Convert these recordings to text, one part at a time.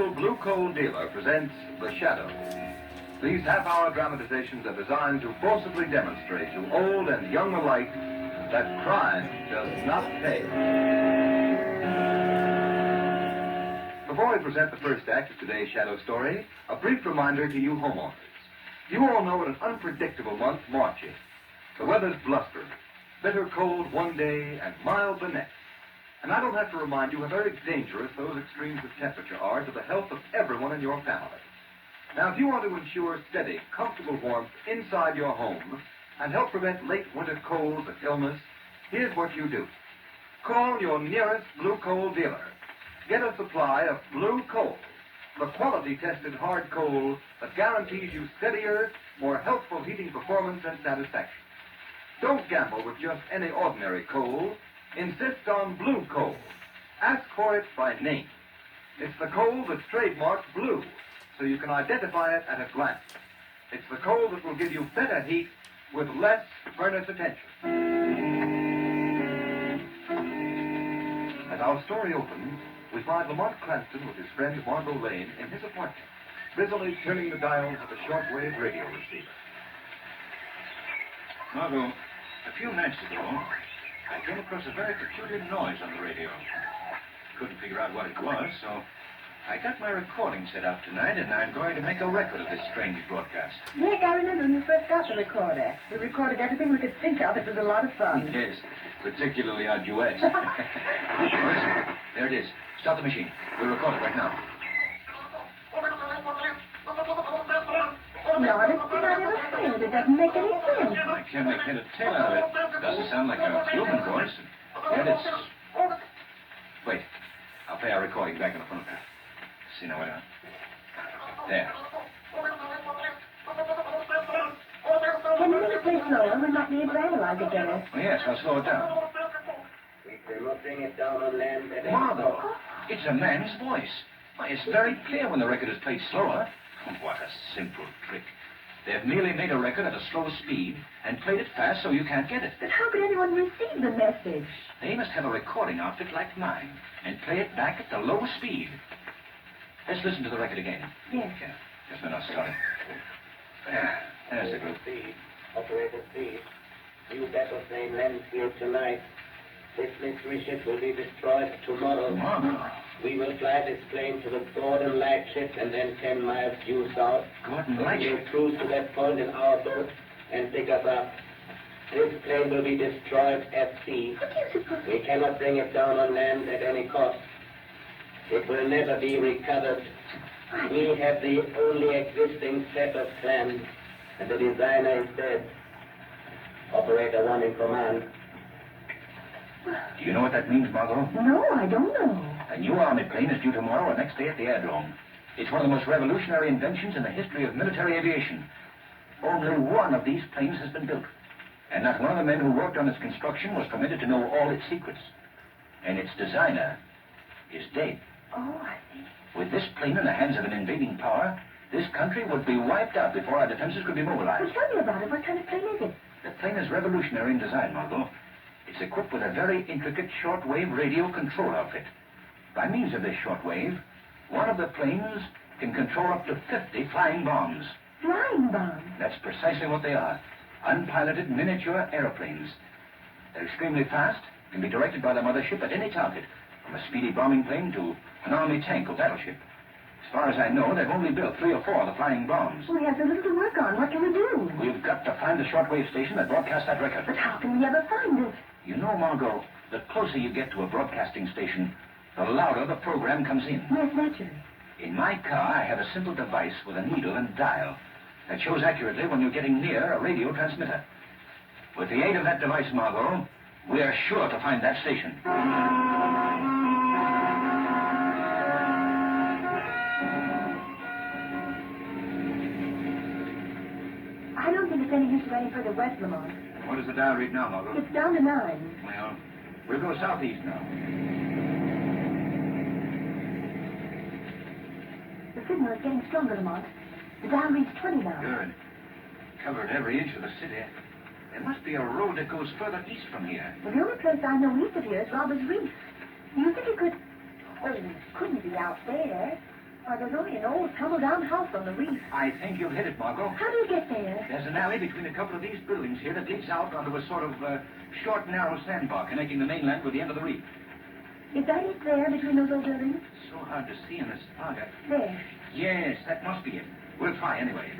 local blue coal dealer presents The Shadow. These half-hour dramatizations are designed to forcibly demonstrate to old and young alike that crime does not pay. Before I present the first act of today's Shadow story, a brief reminder to you homeowners. You all know what an unpredictable month March is. The weather's blustery, bitter cold one day and mild the next. And I don't have to remind you how very dangerous those extremes of temperature are to the health of everyone in your family. Now, if you want to ensure steady, comfortable warmth inside your home and help prevent late winter colds and illness, here's what you do. Call your nearest blue coal dealer. Get a supply of blue coal, the quality-tested hard coal that guarantees you steadier, more healthful heating performance and satisfaction. Don't gamble with just any ordinary coal. Insist on blue coal. Ask for it by name. It's the coal that's trademarked blue, so you can identify it at a glance. It's the coal that will give you better heat with less furnace attention. As our story opens, we find Lamont Cranston with his friend Margot Lane in his apartment, busily turning the dials of the shortwave radio receiver. Margot, a few minutes ago, I came across a very peculiar noise on the radio. Couldn't figure out what it was, so I got my recording set up tonight, and I'm going to make a record of this strange broadcast. Yes, I remember when you first got the recorder. We recorded everything we could think of. It was a lot of fun. Yes, particularly our duets. Listen, there it is. Stop the machine. We'll record it right now. No, I never heard it. It doesn't make any sense. I can't make head or tail out of it. Doesn't sound like a human voice. Yet it's... Wait. I'll play our recording back in the phonograph. See now, wait on. There. Can you make it play slower? We might be able to analyze it better. Oh, yes, I'll slow it down. We cannot bring it down on land at Margot, it's a man's voice. Why, it's very clear when the record is played slower. What a simple trick. They've merely made a record at a slow speed and played it fast so you can't get it. But how could anyone receive the message? They must have a recording outfit like mine and play it back at the lowest speed. Let's listen to the record again. Yes. Yeah, just a minute, sorry. There's the group. Speed, operator speed. You better say Mansfield tonight. This mystery ship will be destroyed tomorrow. Margot. We will fly this plane to the Gordon Lightship and then 10 miles due south. Gordon We'll Lightship? cruise to that point in our boat and pick us up. This plane will be destroyed at sea. We cannot bring it down on land at any cost. It will never be recovered. We have the only existing set of plans, and the designer is dead. Operator one in command. Do you know what that means, Margot? No, I don't know. A new army plane is due tomorrow or next day at the aerodrome. It's one of the most revolutionary inventions in the history of military aviation. Only one of these planes has been built. And not one of the men who worked on its construction was permitted to know all its secrets. And its designer is dead. Oh, I see. With this plane in the hands of an invading power, this country would be wiped out before our defenses could be mobilized. Well, tell me about it. What kind of plane is it? The plane is revolutionary in design, Margot. It's equipped with a very intricate shortwave radio control outfit. By means of this shortwave, one of the planes can control up to 50 flying bombs. Flying bombs? That's precisely what they are. Unpiloted miniature aeroplanes. They're extremely fast, can be directed by the mothership at any target, from a speedy bombing plane to an army tank or battleship. As far as I know, they've only built 3 or 4 of the flying bombs. We have so little to work on. What can we do? We've got to find the shortwave station that broadcasts that record. But how can we ever find it? You know, Margot, the closer you get to a broadcasting station, the louder the program comes in. Yes, naturally. In my car, I have a simple device with a needle and dial that shows accurately when you're getting near a radio transmitter. With the aid of that device, Margot, we are sure to find that station. I don't think it's any use to any further west, Lamont. What does the dial read now, Margot? It's down to 9. Well, we'll go southeast now. The signal is getting stronger, Lamont. The dial reads 20 now. Good. Covered every inch of the city. There must be a road that goes further east from here. Well, the only place I know east of here is Robbers Reef. Do you think it could... Oh, it couldn't be out there. Why, there's only an old tumble-down house on the reef. I think you've hit it, Margot. How do you get there? There's an alley between a couple of these buildings here that leads out onto a sort of short, narrow sandbar connecting the mainland with the end of the reef. Is that it there between those old buildings? So hard to see in this fog. There. Yes, that must be it. We'll try anyway.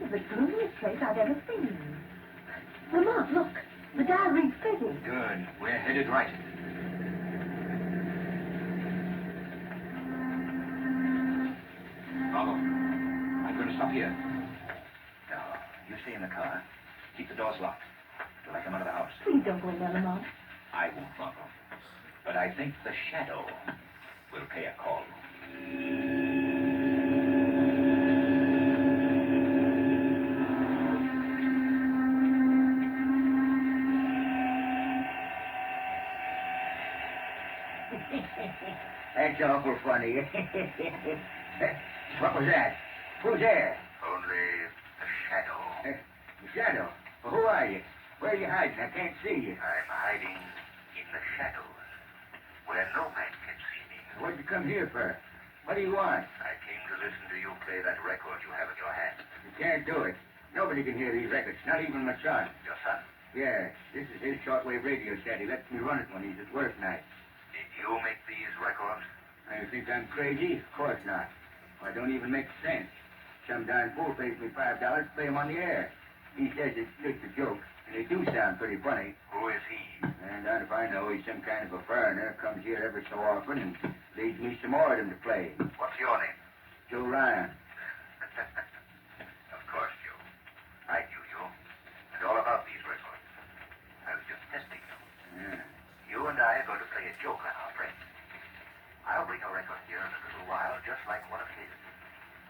It's the gloomiest place I've ever seen. Lamont, look. The dial reads steady. Good. We're headed right. Margot, I'm going to stop here. No, you stay in the car. Keep the doors locked till I come out of the house. Please don't go in there, Lamont. I won't, Margot. But I think the shadow will pay a call. That's awful funny. What was that? Who's there? Only the shadow. The shadow. Well, who are you? Where are you hiding? I can't see you. I'm hiding in the shadows, where no man can see me. What'd you come here for? What do you want? I came to listen to you play that record you have in your hand. You can't do it. Nobody can hear these records, not even my son. Your son? Yeah, this is his shortwave radio set. He lets me run it when he's at work night. Did you make these records? You think I'm crazy? Of course not. I don't even make sense. Some darn fool pays me $5 to play him on the air. He says it's just a joke, and they do sound pretty funny. Who is he? And if I know, he's some kind of a foreigner, comes here every so often and leads me some more of them to play. What's your name? Joe Ryan. Of course, Joe. I knew you. And all about these records. I was just testing you. Yeah. You and I are going to play a joke on our friend. I'll bring a record here in a little while, just like one of his.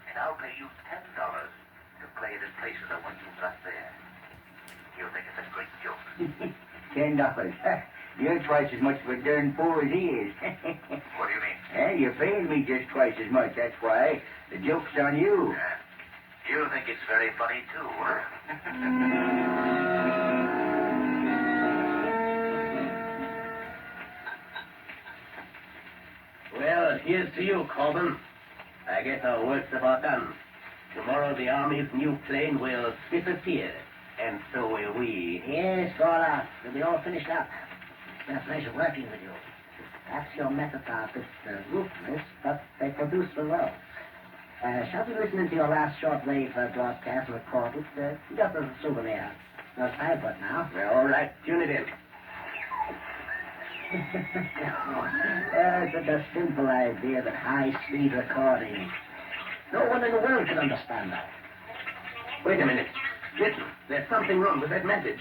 And I'll pay you $10 to play it in place of the one you got there. You'll think it's a great joke. $10. You're twice as much of a darn fool as he is. What do you mean? You're paying me just twice as much. That's why. The joke's on you. You think it's very funny, too, huh? Well, here's to you, Corbin. I guess our work's about done. Tomorrow the Army's new plane will disappear, and so will we. Yes, Gora. We'll be all finished up. It's been a pleasure working with you. Perhaps your methods are a bit ruthless, but they produce results. Shall we listen to your last shortwave broadcast and record it? Just as a souvenir. No time for it now. Well, all right, tune it in. It's such a simple idea, that high-speed recording. No one in the world can understand that. Wait a minute. Listen, there's something wrong with that message.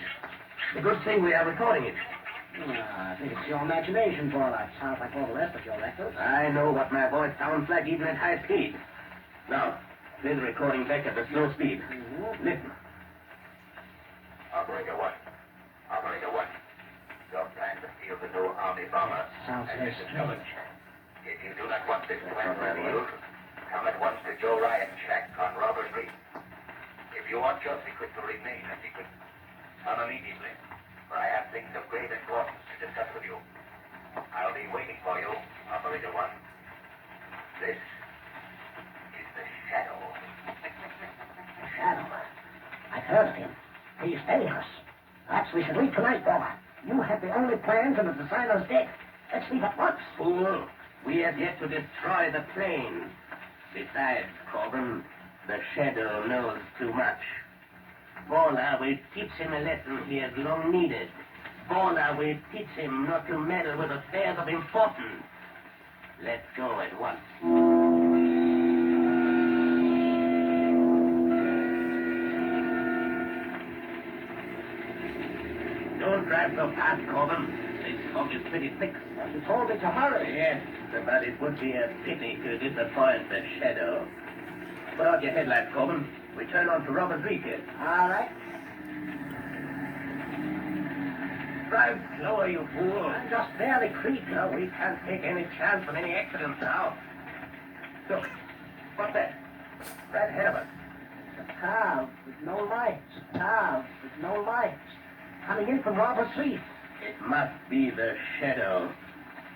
The good thing we are recording it. I think it's your imagination, Gora. It sounds like all the rest of your records. I know what my voice sounds like even at high speed. Now, play the recording back at the slow speed. Listen. Operator 1. Operator 1. Your plan to steal the new Army bomber. Sounds very strange. If you do not want this plan revealed, come at once to Joe Ryan's shack on Robbers Reef. If you want your secret to remain a secret, come immediately, for I have things of great importance to discuss with you. I'll be waiting for you, Operator 1. This is the Shadow. Shadow. I've heard of him. He's dangerous. Perhaps we should leave tonight, Gora. You have the only plans, and the designer's dead. Let's leave at once. Fool, we have yet to destroy the plane. Besides, Corbin, the Shadow knows too much. Bola will teach him a lesson he has long needed. Bola will teach him not to meddle with affairs of importance. Let's go at once. Don't drive so fast, Corbin. This fog is pretty thick. You told me to hurry. Yes, but it would be a pity to disappoint the Shadow. Put out your headlights, Corbin. We turn on to Robert's Reef here. All right. Drive slower, you fool. I'm just barely creeping. No, we can't take any chance of any accidents now. Look, what's that? Right ahead of us. It's a car with no lights. A car with no lights. Coming in from Robert's Reef. It It must be the shadow.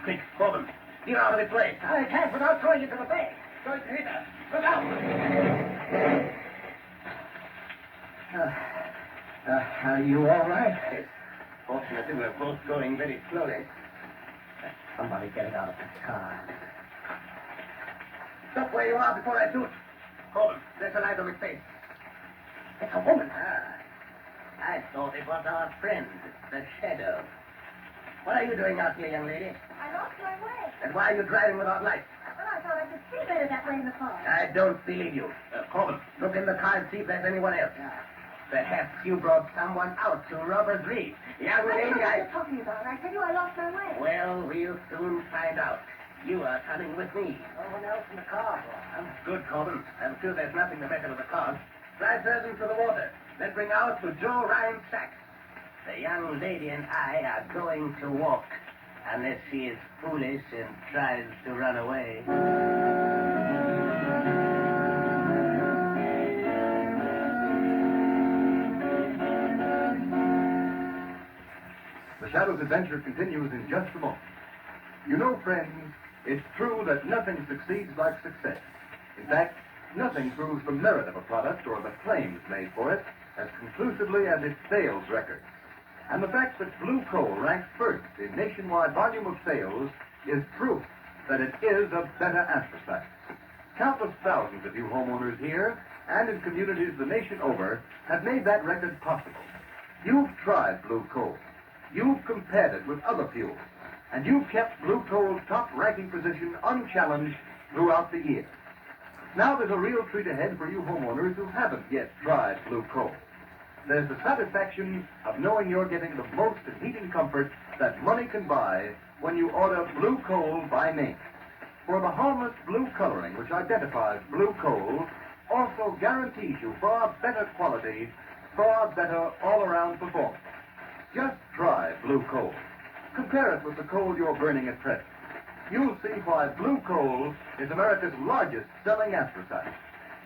Quick, Corbin. Get out of this place. I can't without throwing you to the bay. Going to hit us. Look out! Are you all right? Yes. Fortunately, we're both going very slowly. Somebody getting out of the car. Stop where you are before I shoot. Corbin, there's a light on his face. It's a woman. I thought it was our friend, the shadow. What are you doing out here, young lady? I lost my way. And why are you driving without lights? Well, I thought I could see better that way in the car. I don't believe you. Corbin, look in the car and see if there's anyone else. Perhaps you brought someone out to rob us Reed. Young I don't lady, know what you're talking about. I tell you, I lost my way. Well, we'll soon find out. You are coming with me. No one else in the car, boy. Good, Corbin. I'm sure there's nothing the matter with the car. Drive her into the water. Then bring out to Joe Ryan's shack. The young lady and I are going to walk, unless she is foolish and tries to run away. The Shadow's adventure continues in just a moment. You know, friends, it's true that nothing succeeds like success. In fact, nothing proves the merit of a product or the claims made for it as conclusively as its sales record. And the fact that Blue Coal ranks first in nationwide volume of sales is proof that it is a better anthracite. Countless thousands of you homeowners here and in communities the nation over have made that record possible. You've tried Blue Coal. You've compared it with other fuels. And you've kept Blue Coal's top-ranking position unchallenged throughout the year. Now there's a real treat ahead for you homeowners who haven't yet tried Blue Coal. There's the satisfaction of knowing you're getting the most in heat and comfort that money can buy when you order Blue Coal by name. For the harmless blue coloring which identifies Blue Coal also guarantees you far better quality, far better all-around performance. Just try Blue Coal. Compare it with the coal you're burning at present. You'll see why Blue Coal is America's largest selling anthracite.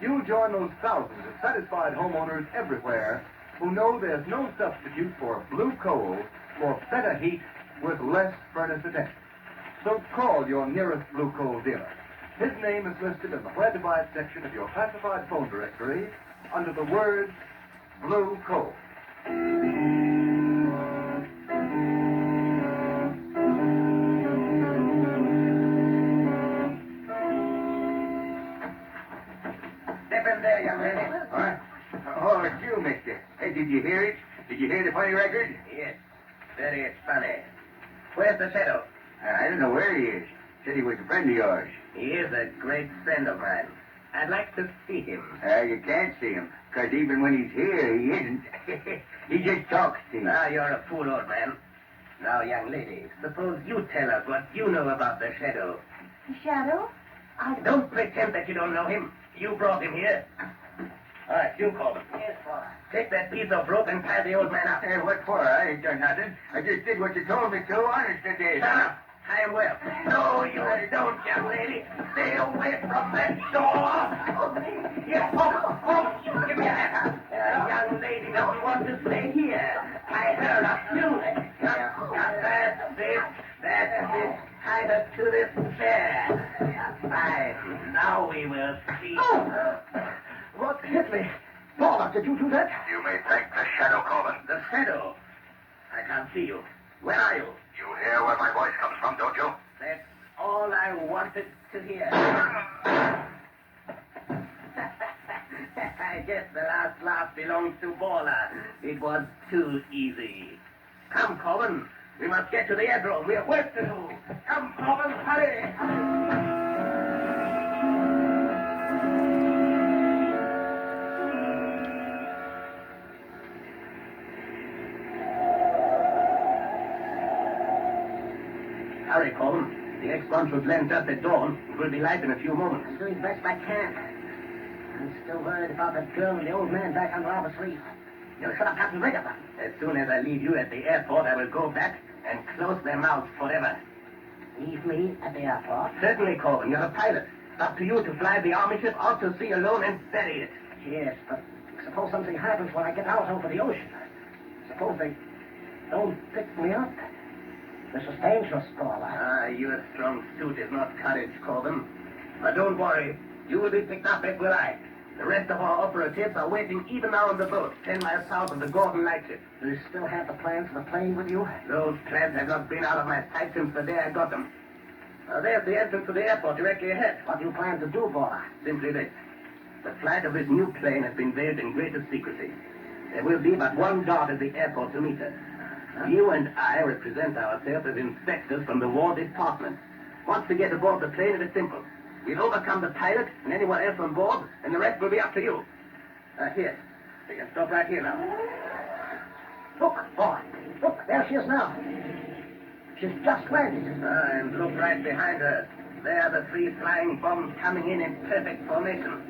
You'll join those thousands of satisfied homeowners everywhere who know there's no substitute for Blue Coal for better heat with less furnace attention. So call your nearest Blue Coal dealer. His name is listed in the Where to Buy It section of your classified phone directory under the word Blue Coal. Step in there, young lady. What? Oh, it's you, mister. Hey, did you hear it? Did you hear the funny record? Yes, very funny. Where's the shadow? I don't know where he is. Said he was a friend of yours. He is a great friend of mine. I'd like to see him. You can't see him, because even when he's here, he isn't. He just talks to you. Now, you're a fool, old man. Now, young lady, suppose you tell us what you know about the shadow. The shadow? Don't pretend that you don't know him. You brought him here. All right, you call him. Yes, boy. Take that piece of rope and tie the old man up. Hey, what for? I ain't done nothing. I just did what you told me to, honest to did. Shut up. Tie him well. No, you don't, young lady. Stay away from that door. Yes, oh, give me a hand. The young lady doesn't want to stay here. Tie her up, you. That's it. Tie her to this chair. Fine. Now we will see. What hit me? Paula, did you do that? You may thank the shadow, Coleman. The shadow. I can't see you. Where are you? You hear where my voice comes from, don't you? That's all I wanted to hear. I guess the last laugh belongs to Balla. It was too easy. Come, Corbin. We must get to the aerodrome. We have work to do. Come, Corbin, hurry. Hurry, Corbin. The X-1 should land just at dawn. It will be light in a few moments. I'm doing the best I can. I'm still worried about that girl and the old man back on Robert's Reef. You should have gotten rid of them. As soon as I leave you at the airport, I will go back and close their mouths forever. Leave me at the airport? Certainly, Corbin. You're a pilot. It's up to you to fly the army ship out to sea alone and bury it. Yes, but suppose something happens when I get out over the ocean. Suppose they don't pick me up. This is dangerous, Paula. Your strong suit is not courage, Corbin. But don't worry. You will be picked up, as will I. The rest of our operatives are waiting even now on the boat, 10 miles south of the Gordon Lightship. Do you still have the plans for the plane with you? Those plans have not been out of my sight since the day I got them. There's the entrance to the airport directly ahead. What do you plan to do, Paula? Simply this. The flight of this new plane has been veiled in greatest secrecy. There will be but one guard at the airport to meet us. You and I represent ourselves as inspectors from the War Department. Once we get aboard the plane, it is simple. We'll overcome the pilot and anyone else on board, and the rest will be up to you. Here. We can stop right here now. Look, boy. Look, there she is now. She's just landed. And look right behind her. There are the 3 flying bombs coming in perfect formation.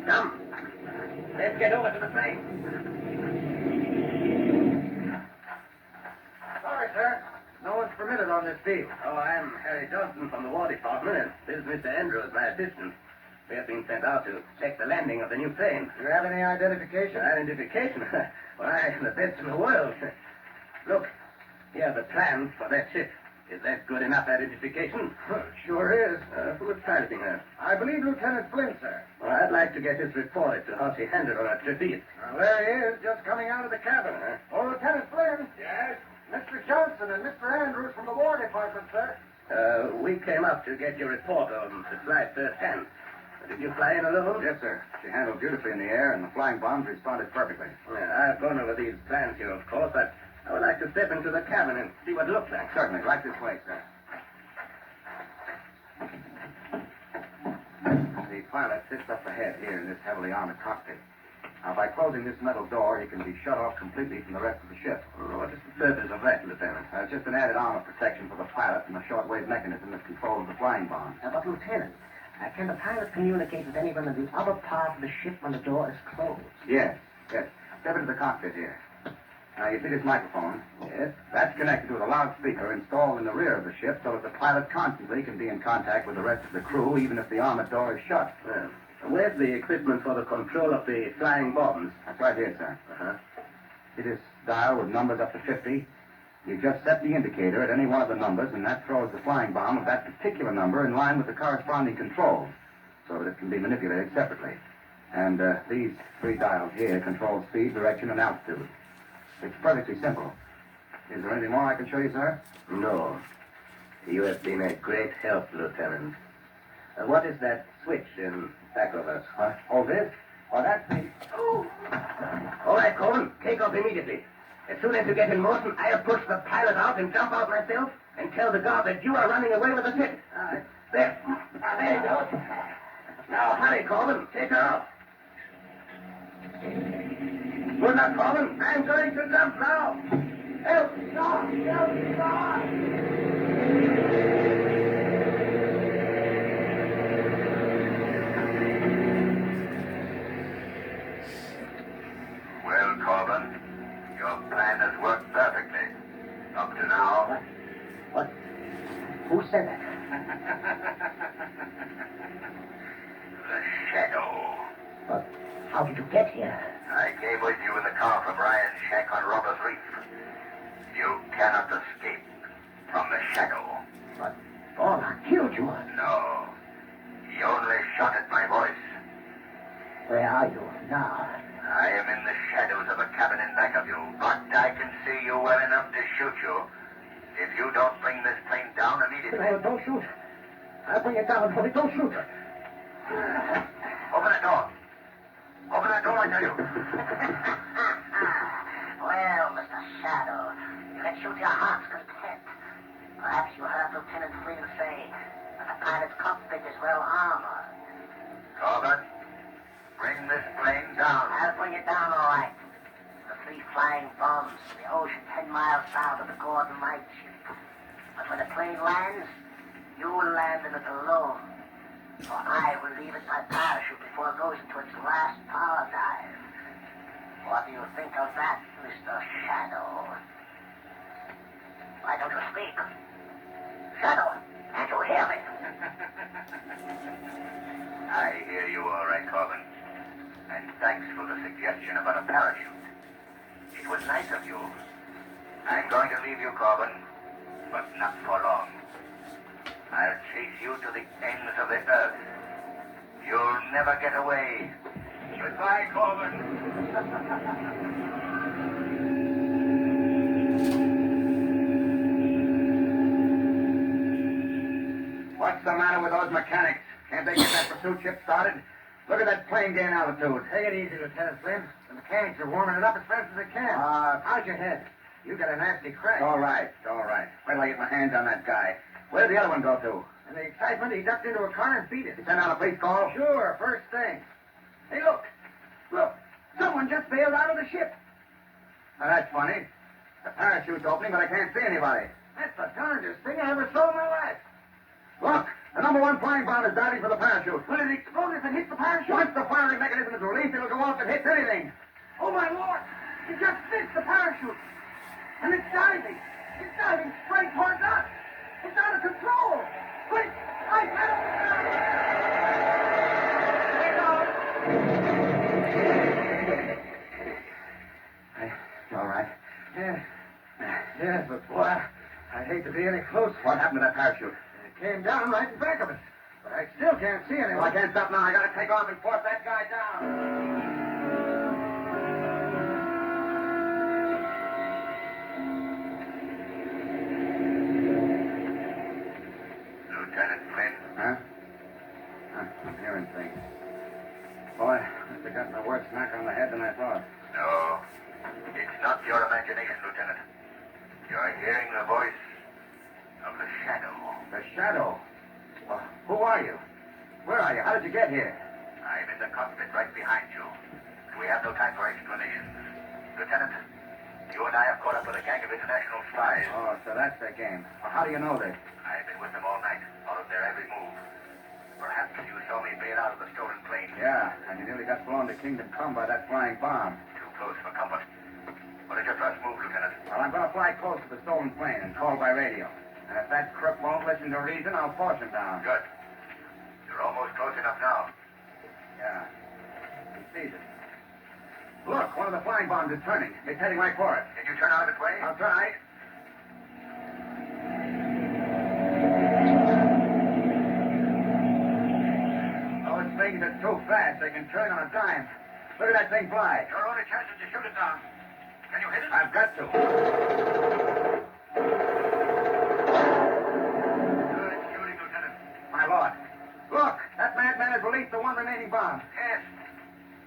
Come. Let's get over to the plane. Sorry, sir. No one's permitted on this field. Oh, I'm Harry Johnson from the War Department, and this is Mr. Andrews, my assistant. We have been sent out to check the landing of the new plane. Do you have any identification? Identification? Why, the best in the world. Look, here are the plans for that ship. Is that good enough identification? Well, it sure is. Who is piloting her? I believe Lieutenant Flynn, sir. Well, I'd like to get his report as to how she handled her trapeze. Well, there he is, just coming out of the cabin. Oh, Lieutenant Flynn. Yes? Mr. Johnson and Mr. Andrews from the War Department, sir. We came up to get your report on the flight firsthand. Did you fly in alone? Yes, sir. She handled beautifully in the air, and the flying bombs responded perfectly. I've gone over these plans here, of course, but I would like to step into the cabin and see what it looks like. Certainly. Right this way, sir. The pilot sits up ahead here in this heavily armored cockpit. Now, by closing this metal door, he can be shut off completely from the rest of the ship. What is the purpose of that, Lieutenant? It's just an added armor protection for the pilot and the shortwave mechanism that controls the flying bomb. But, Lieutenant, can the pilot communicate with anyone in the other part of the ship when the door is closed? Yes. Step into the cockpit here. Now, you see this microphone? Yes. That's connected to a loudspeaker installed in the rear of the ship so that the pilot constantly can be in contact with the rest of the crew, even if the armored door is shut. Well, where's the equipment for the control of the flying bombs? That's right here, sir. Uh-huh. See this dial with numbers up to 50? You just set the indicator at any one of the numbers, and that throws the flying bomb of that particular number in line with the corresponding controls, so that it can be manipulated separately. And these 3 dials here control speed, direction, and altitude. It's perfectly simple. Is there anything more I can show you, sir? No. You have been a great help, Lieutenant. What is that switch in back of us? Oh, this? Oh, that's the... Oh! All right, Coleman, take off immediately. As soon as you get in motion, I'll push the pilot out and jump out myself and tell the guard that you are running away with the ship. There. There you go. Now, hurry, Coleman. Take her off. Good luck, Coleman. I'm going to jump now. Help! Stop! Help! Stop! Well, Corbin, your plan has worked perfectly. Up to now. What? Who said that? The Shadow. But how did you get here? I came with you in the car from Ryan's shack on Robbers Reef. You cannot escape from the Shadow. But Paula killed you. No. He only shot at my voice. Where are you now? I am in the shadows of a cabin in back of you, but I can see you well enough to shoot you if you don't bring this plane down immediately. No, don't shoot. I'll bring it down, Bobby. Don't shoot. Open that door. Open that door, I tell you. Well, Mr. Shadow, you can shoot your heart's content. Perhaps you heard Lieutenant Flynn say that the pilot's cockpit is well armored. Corbin, bring this plane down. I'll bring it down all right. The 3 flying bombs in the ocean 10 miles south of the Gordon Lightship. But when the plane lands, you will land in it alone. For I will leave it by parachute before it goes into its last power dive. What do you think of that, Mr. Shadow? Why don't you speak? Shadow, can't you hear me? I hear you all right, Corbin. And thanks for the suggestion about a parachute. It was nice of you. I'm going to leave you, Corbin. but not for long. I'll chase you to the ends of the earth. You'll never get away. Goodbye, Corbin. What's the matter with those mechanics? Can't they get that pursuit ship started? Look at that plane gain altitude. Take it easy, Lieutenant Flynn. The mechanics are warming it up as fast as they can. How's your head? You got a nasty crack. All right, all right. Wait till I get my hands on that guy. Where did the other one go to? In the excitement, he ducked into a car and beat it. You sent out a police call? Sure, first thing. Hey, look. Look. Someone just bailed out of the ship. Now, that's funny. The parachute's opening, but I can't see anybody. That's the darndest thing I ever saw in my life. Look, the number one flying bomb is diving for the parachute. Will it explode if it hits the parachute? Once the firing mechanism is released, it'll go off and hit anything. Oh, my Lord. It just missed the parachute. And it's diving. It's diving straight towards us. It's out of control. Quick, I All right. Yeah, but boy, I'd hate to be any closer. What happened to that parachute? It came down right in back of us. But I still can't see anyone. Well, I can't stop now. I gotta take off and force that guy down. Lieutenant Flynn. Huh? I'm hearing things. Boy, must have gotten a worse knock on the head than I thought. No, it's not your imagination, Lieutenant. You're hearing the voice of the Shadow. The Shadow? Well, who are you? Where are you? How did you get here? I'm in the cockpit right behind you. We have no time for explanations. Lieutenant, you and I have caught up with a gang of international spies. Oh, so that's their game. Well, how do you know this? I've been with them all night, followed their every move. Perhaps you saw me bail out of the stolen plane. Yeah, and you nearly got blown to Kingdom Come by that flying bomb. Too close for comfort. What is your first move, Lieutenant? Well, I'm going to fly close to the stolen plane and call by radio. And if that crook won't listen to reason, I'll force him down. Good. You're almost close enough now. Yeah. He sees it. Look, one of the flying bombs is turning. It's heading right for it. Can you turn out of its way? I'll try. Those things are too fast. They can turn on a dime. Look at that thing fly. Your only chance is to shoot it down. Can you hit it? I've got to. Good shooting, Lieutenant. My lord. Look, that madman has released the one remaining bomb. Yes.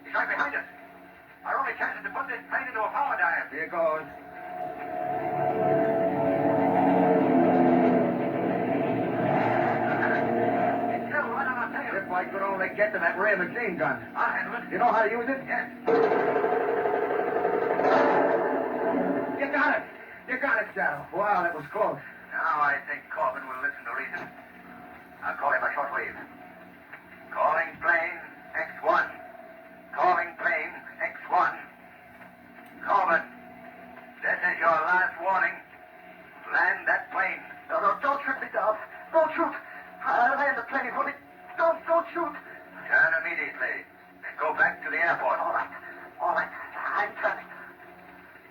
He's right behind us. Our only chance is to put this plane into a power dive. Here goes. It's still right on our tail. If I could only get to that rear machine gun. I'll handle it. You know how to use it? Yes. You got it. You got it, Shadow. Wow, that was close. Now I think Corbin will listen to reason. I'll call him a shortwave. Calling plane X1. Calling plane X1. Corbin, this is your last warning. Land that plane. No, don't shoot me, Dove. Don't shoot. I'll land the plane for me. Don't shoot. Turn immediately and go back to the airport. All right. I'm turning.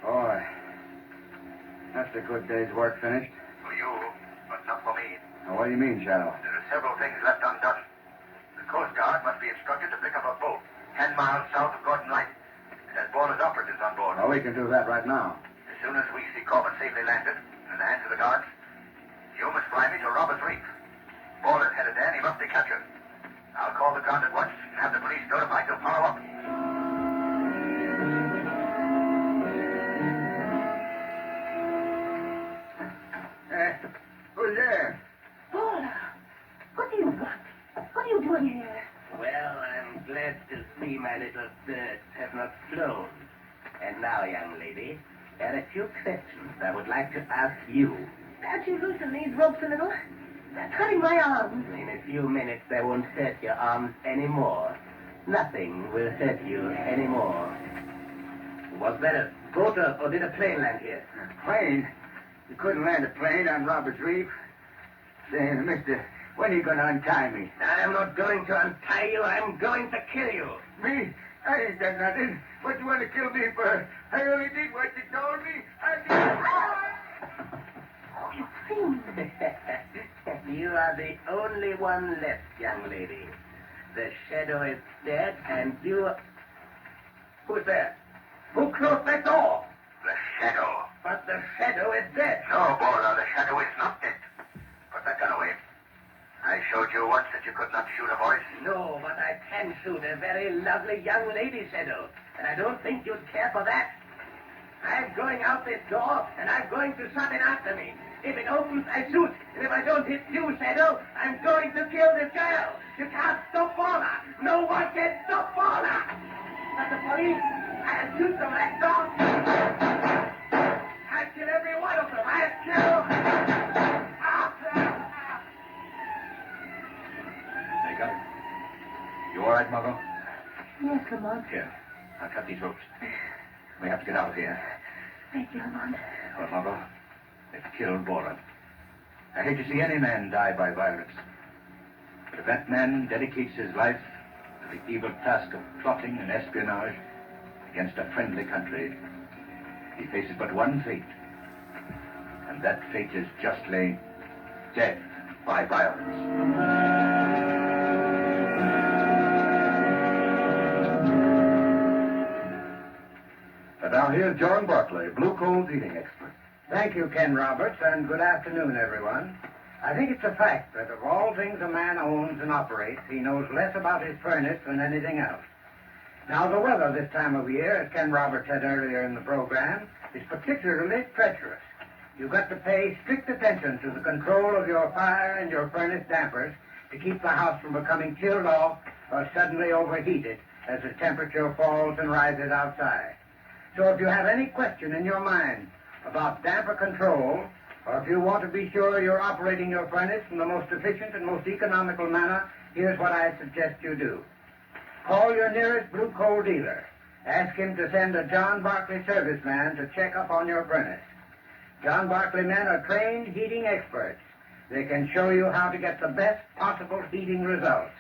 Boy, that's a good day's work finished. For you, but not for me. Now, what do you mean, Shadow? There are several things left undone. The Coast Guard must be instructed to pick up a boat 10 miles south of Gordon Light. It has boarders operatives on board. Well, we can do that right now. As soon as we see Corbin safely landed in the hands of the guards, you must fly me to Roberts Reef. Boarders headed there and he must be captured. I'll call the guard at once and have the police notified to follow up. Who's there? Paula, what do you want? What are you doing here? Well, I'm glad to see my little birds have not flown. And now, young lady, there are a few questions I would like to ask you. Perhaps you loosen these ropes a little. They're cutting my arms. In a few minutes, they won't hurt your arms anymore. Nothing will hurt you anymore. Was there a boat or did a plane land here? A plane? You couldn't land a plane on Roberts Reef. Say, mister, when are you going to untie me? I'm not going to untie you. I'm going to kill you. Me? I ain't done nothing. What you want to kill me for? I only did what you told me. I did. Oh, you nothing. You are the only one left, young lady. The shadow is dead, and you... Who's there? Who closed that door? The shadow. But the shadow is dead. No, Bora, the shadow is not dead. Put that gun away. I showed you once that you could not shoot a voice. No, but I can shoot a very lovely young lady, Shadow. And I don't think you'd care for that. I'm going out this door, and I'm going to shut it after me. If it opens, I shoot. And if I don't hit you, Shadow, I'm going to kill this girl. You can't stop Paula. No one can stop Paula. But the police, I'll shoot them like dogs. I'll kill every one of them. I'll kill... They got her. You all right, Margot? Yes, Lamont. Here, I'll cut these ropes. We have to get out of here. Thank you, Lamont. Well, Margot, they've killed Boran. I hate to see any man die by violence. But if that man dedicates his life to the evil task of plotting and espionage against a friendly country, he faces but one fate. And that fate is justly death by violence. And now here's John Barclay, Blue Coal's heating expert. Thank you, Ken Roberts, and good afternoon, everyone. I think it's a fact that of all things a man owns and operates, he knows less about his furnace than anything else. Now, the weather this time of year, as Ken Roberts said earlier in the program, is particularly treacherous. You've got to pay strict attention to the control of your fire and your furnace dampers to keep the house from becoming chilled off or suddenly overheated as the temperature falls and rises outside. So if you have any question in your mind about damper control, or if you want to be sure you're operating your furnace in the most efficient and most economical manner, here's what I suggest you do. Call your nearest Blue Coal dealer. Ask him to send a John Barclay serviceman to check up on your furnace. John Barclay men are trained heating experts. They can show you how to get the best possible heating results.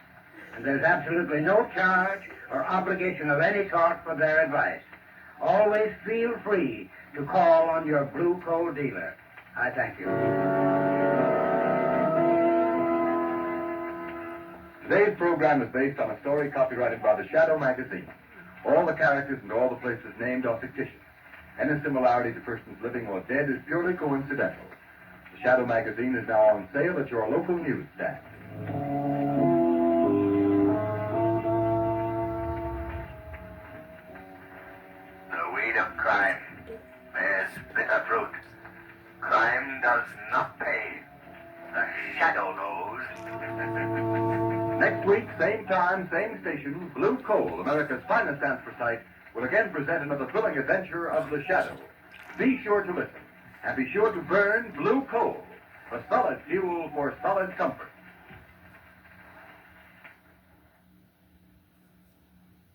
And there's absolutely no charge or obligation of any sort for their advice. Always feel free to call on your Blue Coal dealer. I thank you. Today's program is based on a story copyrighted by the Shadow magazine. All the characters and all the places named are fictitious. Any similarity to persons living or dead is purely coincidental. The Shadow magazine is now on sale at your local newsstand. The weed of crime bears bitter fruit. Crime does not pay. The shadow knows. Next week, same time, same station, Blue Coal, America's finest anthracite, will again present another thrilling adventure of the Shadow. Be sure to listen, and be sure to burn Blue Coal, the solid fuel for solid comfort.